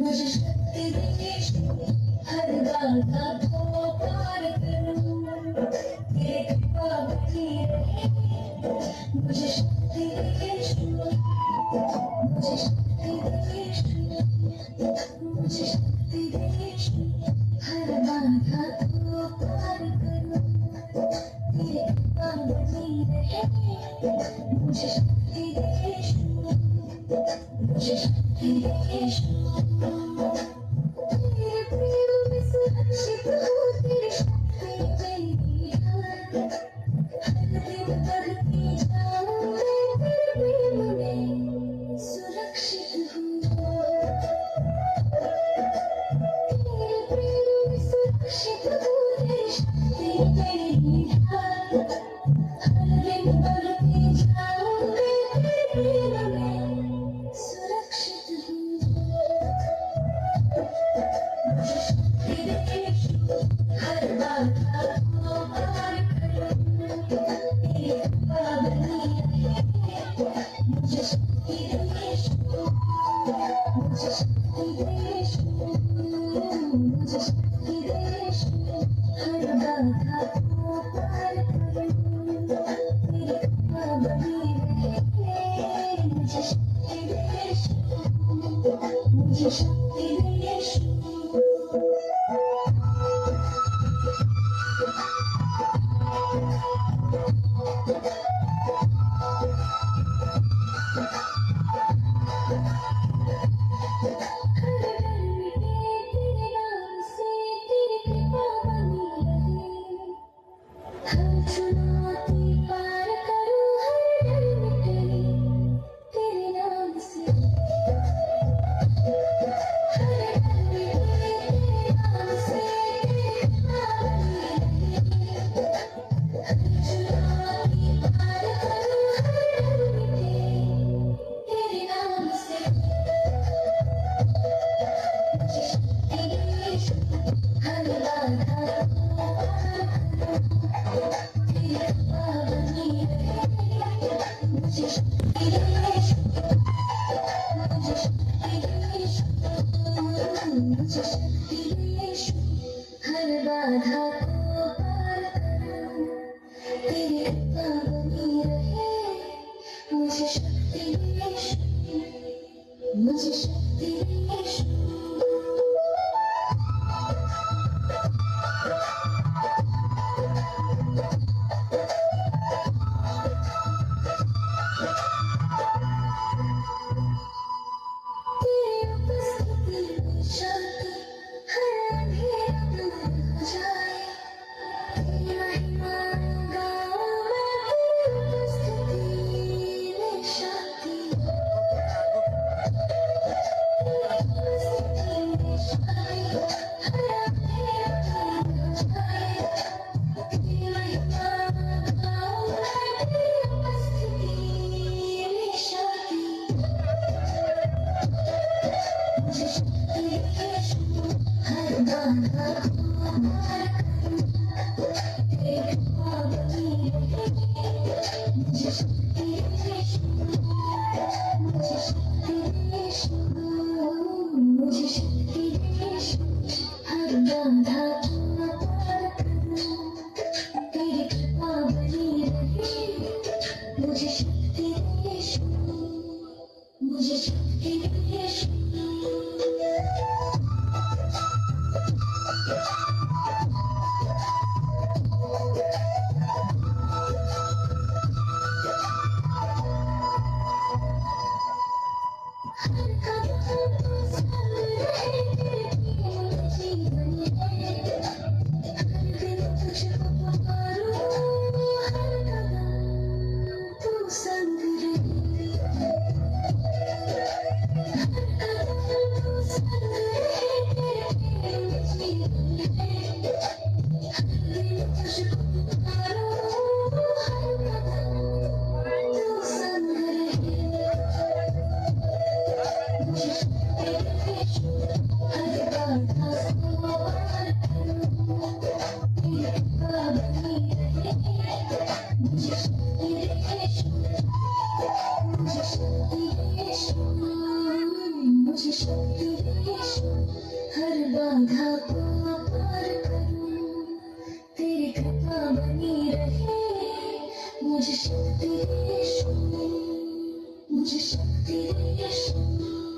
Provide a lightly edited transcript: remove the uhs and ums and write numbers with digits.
मुझे शक्ति दे हर बाधा को पार करूं, तेरी कृपा बनी रहे। मुझे शक्ति दे, मुझे शक्ति दे, मुझे शक्ति दे हर बाधा को पार करूं, तेरी कृपा बनी रहे। मुझे शक्ति दे, मुझे शक्ति दे। तेरे प्रेम में सुरक्षित हूँ, तेरी शक्ति मेरी है। हर दिन बढ़ती जाऊँ मैं, तेरे प्रेम में सुरक्षित हूँ। तेरे प्रेम में सुरक्षित हूँ, तेरी शक्ति मेरी है। हर दिन बढ़ती जाऊँ मैं, तेरे प्रेम में सुरक्षित हूँ। मुझे शक्ति दे हर बाधा को पार करूं, तेरी कृपा बनी रहे। मुझे शक्ति दे, मुझे शक्ति दे, मुझे शक्ति दे हर बाधा को पार करूं, तेरी कृपा बनी रहे। मुझे शक्ति दे, मुझे शक्ति दे। हर चुनौती पार करूं, हर डर मिटे तेरे नाम से। हर डर मिटे तेरे नाम से, तेरी कृपा बनी रहे। हर चुनौती पार करूं, हर डर मिटे तेरे नाम से। मुझे शक्ति दे हर बाधा को पार करूं, तेरी कृपा बनी रहे। मुझे शक्ति दे, मुझे शक्ति दे, मुझे शक्ति दे हर बाधा को पार करूं, तेरी कृपा बनी रहे। मुझे शक्ति दे, मुझे शक्ति दे। तेरी उपस्थिति में शांति, हर अंधेरा दूर हो जाए। तेरी महिमा गाऊं मैं, तेरी उपस्थिति में शांति। तेरी उपस्थिति में शांति, हर अंधेरा दूर हो जाए। तेरी महिमा गाऊं मैं, तेरी उपस्थिति में शांति। मुझे शक्ति दे हर बाधा को पार करूं, तेरी कृपा बनी रहे। मुझे शक्ति दे, मुझे शक्ति दे, मुझे शक्ति दे हर बाधा को पार करूं, तेरी कृपा बनी रहे। मुझे शक्ति दे, मुझे शक्ति दे। हर कदम तू संग रहे, तेरे प्रेम जीवन है। हर दिन तुझको पुकारूं, हर कदम तू संग रहे। हर बाधा को पार करूं, तेरी कृपा बनी रहे, मुझे शक्ति दे यीशु, मुझे शक्ति दे यीशु।